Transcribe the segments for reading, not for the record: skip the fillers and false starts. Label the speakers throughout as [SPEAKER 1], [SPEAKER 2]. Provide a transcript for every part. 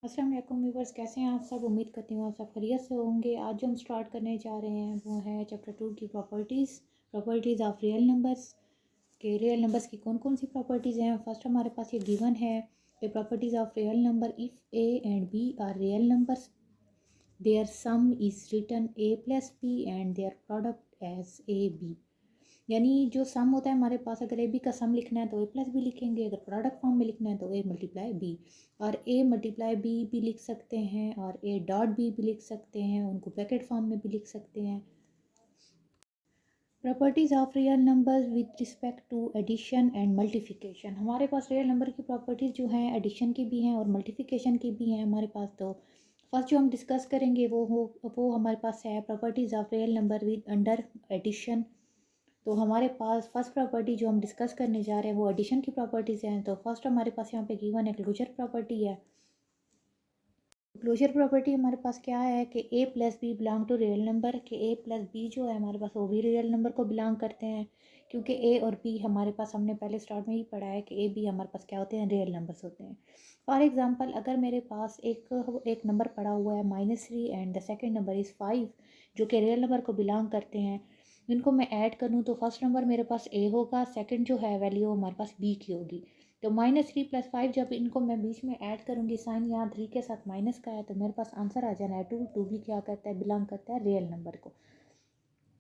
[SPEAKER 1] अस्सलाम वालेकुम व्यूवर्स, कैसे हैं आप सब। उम्मीद करती हूँ आप सब खैरियत से होंगे। आज जो हम स्टार्ट करने जा रहे हैं वो है चैप्टर 2 की प्रॉपर्टीज़ ऑफ रियल नंबर्स। के रियल नंबर्स की कौन कौन सी प्रॉपर्टीज़ हैं। फर्स्ट हमारे पास ये गिवन है कि properties of real number, if a and b are real numbers their sum is written a plus b and their product as a b. यानी जो सम होता है हमारे पास, अगर ए बी का सम लिखना है तो ए प्लस बी लिखेंगे, अगर प्रोडक्ट फॉर्म में लिखना है तो ए मल्टीप्लाई बी, और ए मल्टीप्लाई बी भी लिख सकते हैं और ए डॉट बी भी लिख सकते हैं, उनको ब्रैकेट फॉर्म में भी लिख सकते हैं। Properties of real numbers with respect to addition and multiplication. हमारे पास रियल नंबर की प्रॉपर्टीज़ जो हैं एडिशन की भी हैं और मल्टीप्लिकेशन की भी हैं हमारे पास। तो फर्स्ट जो हम डिस्कस करेंगे वो हमारे पास है properties of real number with under addition. तो हमारे पास फर्स्ट प्रॉपर्टी जो हम डिस्कस करने जा रहे हैं वो एडिशन की प्रॉपर्टीज़ हैं। तो फर्स्ट हमारे पास यहाँ पे गिवन है क्लोजर प्रॉपर्टी है। क्लोजर प्रॉपर्टी हमारे पास क्या है कि A plus B belong to real number, कि ए प्लस बी जो है हमारे पास वो भी रियल नंबर को बिलोंग करते हैं, क्योंकि ए और बी हमारे पास हमने पहले स्टार्ट में ही पढ़ा है कि ए बी हमारे पास क्या होते हैं, रियल नंबर्स होते हैं। फॉर एग्जांपल अगर मेरे पास एक नंबर पड़ा हुआ है -3 and the second number is 5, जो कि रियल नंबर को बिलोंग करते हैं, इनको मैं ऐड करूँ तो फर्स्ट नंबर मेरे पास ए होगा, सेकंड जो है वैल्यू हमारे पास बी की होगी। तो -3 + 5 जब इनको मैं बीच में ऐड करूँगी, साइन यहाँ 3 के साथ माइनस का है, तो मेरे पास आंसर आ जाना है 2। 2 भी क्या करता है, बिलोंग करता है रियल नंबर को।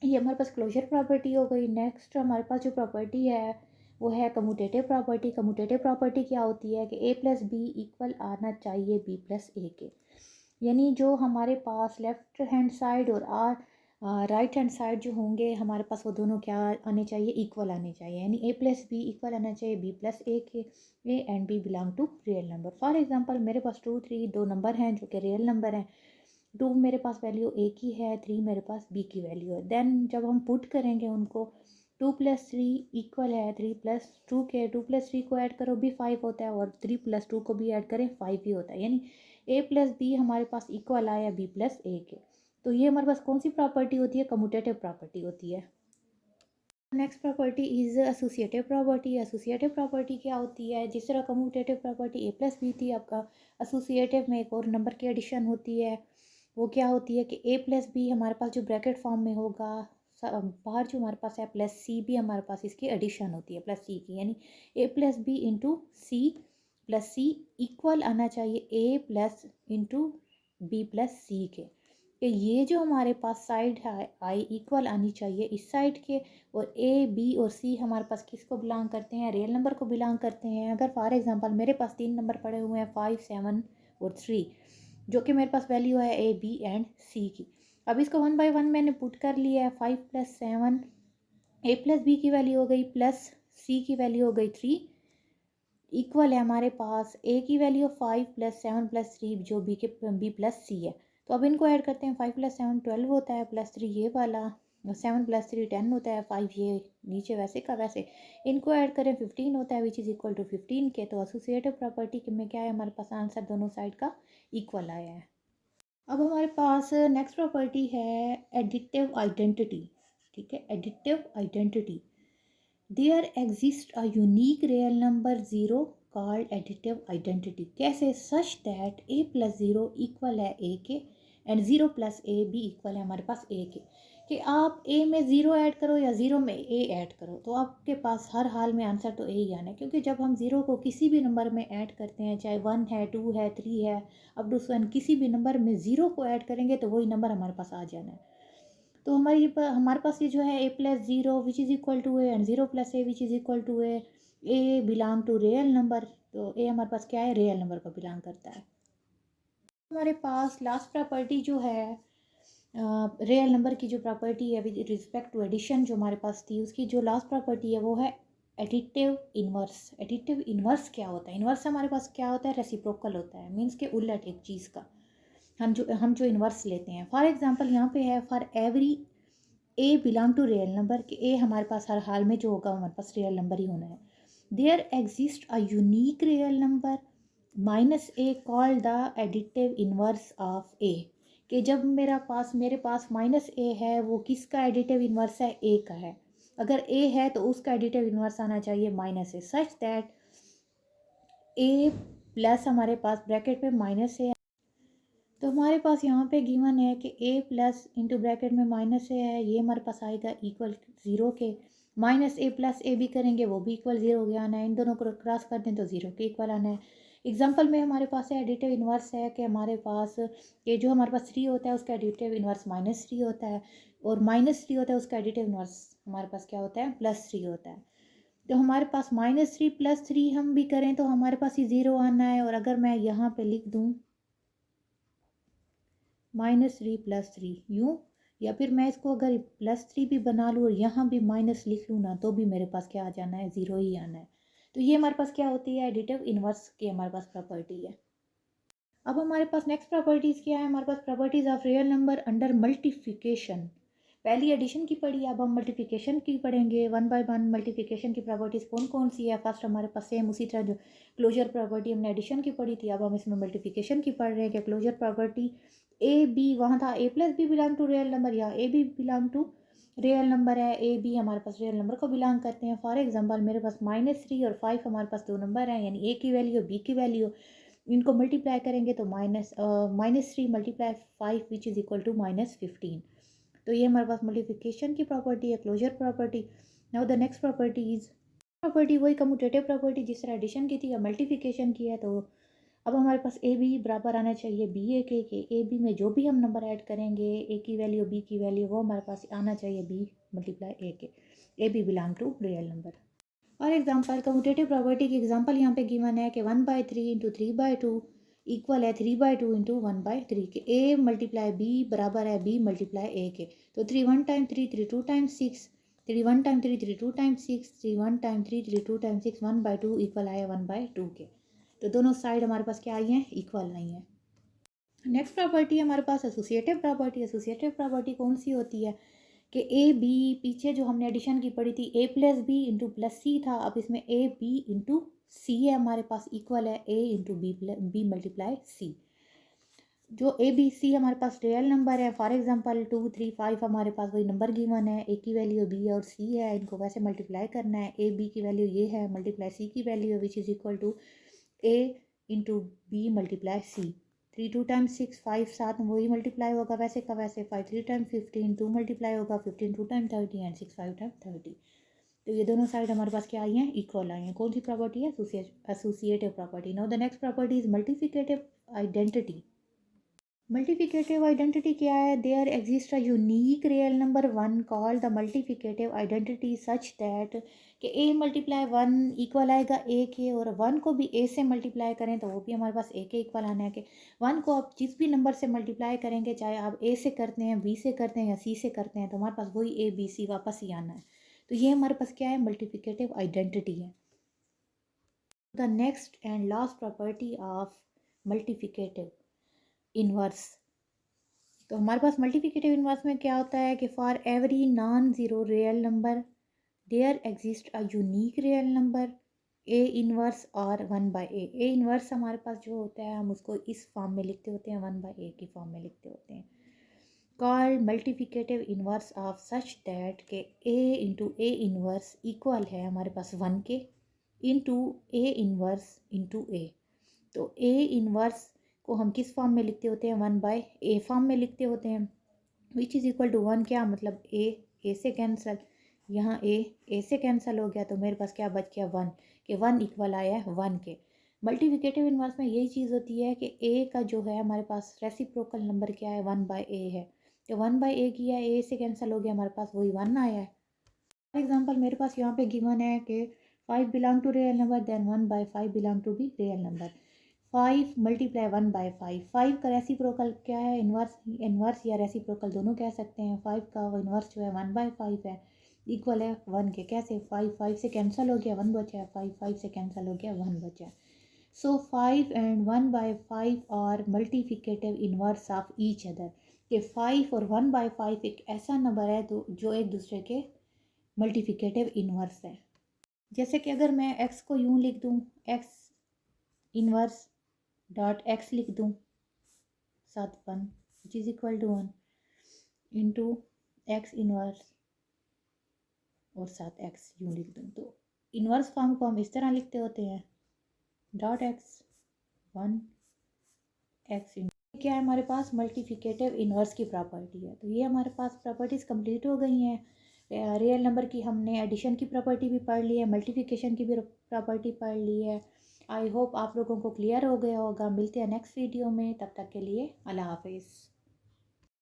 [SPEAKER 1] ये हमारे पास क्लोजर प्रॉपर्टी हो गई। नेक्स्ट हमारे पास जो प्रॉपर्टी है वो है कम्यूटेटिव प्रॉपर्टी। कम्यूटेटिव प्रॉपर्टी क्या होती है कि ए प्लस बी इक्वल आना चाहिए बी प्लस ए के। यानी जो हमारे पास लेफ़्ट हैंड साइड और राइट हैंड साइड जो होंगे हमारे पास, वो दोनों क्या आने चाहिए, इक्वल आने चाहिए। यानी ए प्लस बी इक्वल आना चाहिए बी प्लस ए के। A and b belong to real number. For example मेरे पास 2, 3 दो नंबर हैं जो कि रियल नंबर हैं। 2 मेरे पास वैल्यू ए की है, 3 मेरे पास बी की वैल्यू है। देन जब हम पुट करेंगे उनको, 2 + 3 इक्वल है 3 + 2 के। 2 + 3 को ऐड करो भी 5 होता है और 3 + 2 को भी ऐड करें 5 ही होता है। यानी ए प्लस बी हमारे पास इक्वल आया बी प्लस ए के। तो ये हमारे पास कौन सी प्रॉपर्टी होती है, कम्यूटेटिव प्रॉपर्टी होती है। Next property is associative property. Associative property क्या होती है, जिस तरह कम्यूटेटिव प्रॉपर्टी ए प्लस बी थी, आपका एसोसिएटिव में एक और नंबर की एडिशन होती है। वो क्या होती है कि ए प्लस बी हमारे पास जो ब्रैकेट फॉर्म में होगा, बाहर जो हमारे पास है प्लस सी भी हमारे पास इसकी एडिशन होती है प्लस सी की। यानी A plus B into C plus C equal आना चाहिए A plus into B plus C के। कि ये जो हमारे पास साइड है आई इक्वल आनी चाहिए इस साइड के, और ए बी और सी हमारे पास किसको बिलोंग करते हैं, रियल नंबर को बिलोंग करते हैं। अगर फॉर एग्जांपल मेरे पास 3 नंबर पड़े हुए हैं 5, 7 और 3, जो कि मेरे पास वैल्यू है ए बी एंड सी की। अब इसको 1 बाय 1 मैंने पुट कर लिया है। 5 + 7 ए प्लस बी की वैल्यू हो गई प्लस सी की वैल्यू हो गई 3, इक्वल है हमारे पास ए की वैल्यू 5 + 7 + 3 जो बी प्लस सी है। तो अब इनको ऐड करते हैं। 5 + 7 12 होता है, प्लस 3 ये वाला, 7 + 3 10 होता है, 5 ये नीचे वैसे का वैसे। इनको ऐड करें 15 होता है विच इज़ इक्वल टू 15 के। तो एसोसिएटिव प्रॉपर्टी में क्या है, हमारे पास आंसर दोनों साइड का इक्वल आया है। अब हमारे पास नेक्स्ट प्रॉपर्टी है एडिटिव आइडेंटिटी। ठीक है, additive identity. There exist a unique real number 0 called additive identity. कैसे, such that A plus 0 equal है ए के एंड 0 + ए भी इक्वल है हमारे पास ए के। कि आप ए में 0 ऐड करो या 0 में ए ऐड करो तो आपके पास हर हाल में आंसर तो ए ही आना है, क्योंकि जब हम 0 को किसी भी नंबर में ऐड करते हैं, चाहे 1 है, 2 है, 3 है, अब टू 1, किसी भी नंबर में 0 को ऐड करेंगे तो वही नंबर हमारे पास आ जाना है। तो हमारे पास ये जो है A plus 0 which is equal to A and 0 + A which is equal to A belong to real number. तो ए हमारे पास क्या है, रियल नंबर को बिलोंग करता है। हमारे पास लास्ट प्रॉपर्टी जो है रियल नंबर की जो प्रॉपर्टी है विद रिस्पेक्ट टू एडिशन जो हमारे पास थी, उसकी जो लास्ट प्रॉपर्टी है वो है एडिटिव इन्वर्स। एडिटिव इन्वर्स क्या होता है, इन्वर्स हमारे पास क्या होता है, रेसिप्रोकल होता है, मीन्स के उलट एक चीज़ का हम जो इन्वर्स लेते हैं। फॉर एग्जांपल यहाँ पे है for every a belong to real number, कि ए हमारे पास हर हाल में जो होगा हमारे पास रियल नंबर ही होना है। There exist a unique real number -a called the additive inverse of A. कि जब मेरे पास -a है, वो किसका एडिटिव इन्वर्स है, ए का है। अगर ए है तो उसका एडिटिव इन्वर्स आना चाहिए -a, such that A plus हमारे पास ब्रैकेट पे माइनस है, तो हमारे पास यहाँ पे गिवन है कि a प्लस इंटू ब्रैकेट में माइनस है, ये हमारे पास आएगा इक्वल 0 के, माइनस a प्लस ए भी करेंगे वो भी इक्वल 0 के आना है, इन दोनों को क्रॉस कर दें तो 0 के इक्वल आना है। एग्जांपल में हमारे पास है एडिटिव इन्वर्स है कि हमारे पास ये जो हमारे पास 3 होता है उसका एडिटिव इन्वर्स -3 होता है, और -3 होता है उसका एडिटिव इन्वर्स हमारे पास क्या होता है +3 होता है। तो हमारे पास -3 +3 हम भी करें तो हमारे पास ही 0 आना है, और अगर मैं यहाँ पे लिख दूँ -3 +3 यूँ, या फिर मैं इसको अगर +3 भी बना लूँ और यहाँ भी माइनस लिख लूँ ना तो भी मेरे पास क्या आ जाना है 0 ही आना है। तो ये हमारे पास क्या होती है एडिटिव इन्वर्स की हमारे पास प्रॉपर्टी है। अब हमारे पास नेक्स्ट प्रॉपर्टीज़ क्या है, हमारे पास properties of real number under multiplication. पहली एडिशन की पढ़ी, अब हम मल्टीप्लिकेशन की पढ़ेंगे 1 बाय 1। मल्टीप्लिकेशन की प्रॉपर्टीज़ कौन कौन सी है, फर्स्ट हमारे पास सेम उसी तरह जो क्लोजर प्रॉपर्टी हमने एडिशन की पढ़ी थी, अब हम इसमें मल्टीप्लिकेशन की पढ़ रहे हैं कि क्लोजर प्रॉपर्टी ए बी, वहाँ था A plus B belong to real number, या A B belong to real number है, ए बी हमारे पास रियल नंबर को बिलोंग करते हैं। फॉर एग्जांपल मेरे पास -3 और 5 हमारे पास दो नंबर हैं, यानी ए की वैल्यू बी की वैल्यू, इनको मल्टीप्लाई करेंगे तो -3 × 5 विच इज़ इक्वल टू -15। तो ये हमारे पास मल्टीप्लिकेशन की प्रॉपर्टी है, closure property. Now the next property is property वही कम्यूटेटिव प्रॉपर्टी जिस तरह एडिशन की थी या मल्टीप्लिकेशन की है। तो अब हमारे पास ए बी बराबर आना चाहिए बी ए के, ए बी में जो भी हम नंबर ऐड करेंगे ए की वैल्यू बी की वैल्यू वो हमारे पास आना चाहिए बी मल्टीप्लाई ए के, a B belong to real number. और एग्जांपल कम्यूटेटिव प्रॉपर्टी की एग्जांपल यहाँ पे गिवन है कि 1/3 × 3/2 इक्वल है 3/2 × 1/3 के, ए मल्टीप्लाई बी बराबर है बी मल्टीप्लाई ए के। तो 3 1 time 3 3 2 time 6, 3 1 time 3 3 2 time 6, 3 1 time 3 3 2 time 6, 1/2 equal आया 1/2 के। तो दोनों साइड हमारे पास क्या आई हैं इक्वल आई हैं। नेक्स्ट प्रॉपर्टी हमारे पास एसोसिएटिव प्रॉपर्टी। एसोसिएटिव प्रॉपर्टी कौन सी होती है कि ए बी, पीछे जो हमने एडिशन की पढ़ी थी ए प्लस बी इंटू प्लस सी था, अब इसमें ए बी इंटू सी है हमारे पास इक्वल है ए इंटू बी मल्टीप्लाई सी। जो ए बी सी हमारे पास रियल नंबर है, फॉर एग्जांपल 2 3 5 हमारे पास वही नंबर गिवन है, ए की वैल्यू बी और सी है, इनको वैसे मल्टीप्लाई करना है, ए बी की वैल्यू ये है मल्टीप्लाई सी की value which is equal to a into b multiply c. 3 2 time 6 5 साथ में वही मल्टीप्लाई होगा वैसे का वैसे, 5 3 टाइम 15 2 मल्टीप्लाई होगा 15 2 टाइम 30 एंड 6 5 टाइम 30। तो ये दोनों साइड हमारे पास क्या आई हैं इक्वल आई हैं। कौन सी प्रॉपर्टी है associative property. Now the next property is multiplicative identity. Multiplicative identity क्या है, there exist a unique real number 1 called the multiplicative identity such that कि ए मल्टीप्लाई 1 इक्वल आएगा ए के, और 1 को भी ए से मल्टीप्लाई करें तो वो भी हमारे पास ए के इक्वल आना है। कि 1 को आप जिस भी नंबर से मल्टीप्लाई करेंगे, चाहे आप ए से करते हैं बी से करते हैं या सी से करते हैं, तो हमारे पास वही ए बी सी वापस ही आना है। तो ये हमारे पास क्या है मल्टीप्लिकेटिव आइडेंटिटी है। The next and last property of multiplicative inverse. तो हमारे पास मल्टीप्लिकेटिव इनवर्स में क्या होता है कि for every non zero real number there exist a unique real number a inverse और 1/a। ए इनवर्स हमारे पास जो होता है हम उसको इस फॉर्म में लिखते होते हैं, 1/a की फॉर्म में लिखते होते हैं। Called multiplicative inverse of such that के ए इंटू ए इनवर्स इक्वल है हमारे पास 1 के इंटू ए इनवर्स इंटू ए। तो ए इनवर्स को हम किस फॉर्म में लिखते होते हैं 1/a फॉर्म में लिखते होते हैं, विच इज़ इक्वल टू 1। क्या मतलब ए से कैंसिल, यहाँ ए से कैंसिल हो गया तो मेरे पास क्या बच गया 1, कि 1 इक्वल आया है 1 के। मल्टीप्लिकेटिव इनवर्स में यही चीज़ होती है कि ए का जो है हमारे पास रेसिप्रोकल नंबर क्या है 1/a है, तो 1/a किया ए से कैंसिल हो गया हमारे पास वही 1 आया है। फॉर एग्जाम्पल मेरे पास यहाँ पे गिवन है कि 5 belong to real number then 1/5 belong to be real number. 5 multiply 1/5, 5 का रेसिप्रोकल क्या है इन्वर्स या रेसिप्रोकल दोनों कह सकते हैं। 5 का इन्वर्स जो है 1/5 है, इक्वल है 1 के। कैसे 5 से कैंसिल हो गया 1 बचा है, 5 से कैंसिल हो गया 1 बचा है। So 5 and 1/5 are multiplicative inverse of each other. कि 5 और 1/5 एक ऐसा नंबर है तो जो एक दूसरे के मल्टीप्लिकेटिव इन्वर्स है। जैसे कि अगर मैं x को यूँ लिख दूँ, x इन्वर्स डॉट x लिख दूँ साथ 1 which is equal to 1 into x inverse और साथ x यूँ लिख दूँ, तो इन्वर्स फॉर्म को हम इस तरह लिखते होते हैं dot x one x into क्या है हमारे पास मल्टीप्लिकेटिव इन्वर्स की प्रॉपर्टी है। तो ये हमारे पास प्रॉपर्टीज़ कंप्लीट हो गई हैं। रियल नंबर की हमने एडिशन की प्रॉपर्टी भी पढ़ ली है, मल्टीप्लिकेशन की भी प्रॉपर्टी पढ़ ली है। आई होप आप लोगों को क्लियर हो गया होगा। मिलते हैं नेक्स्ट वीडियो में, तब तक के लिए अल्लाह हाफिज़।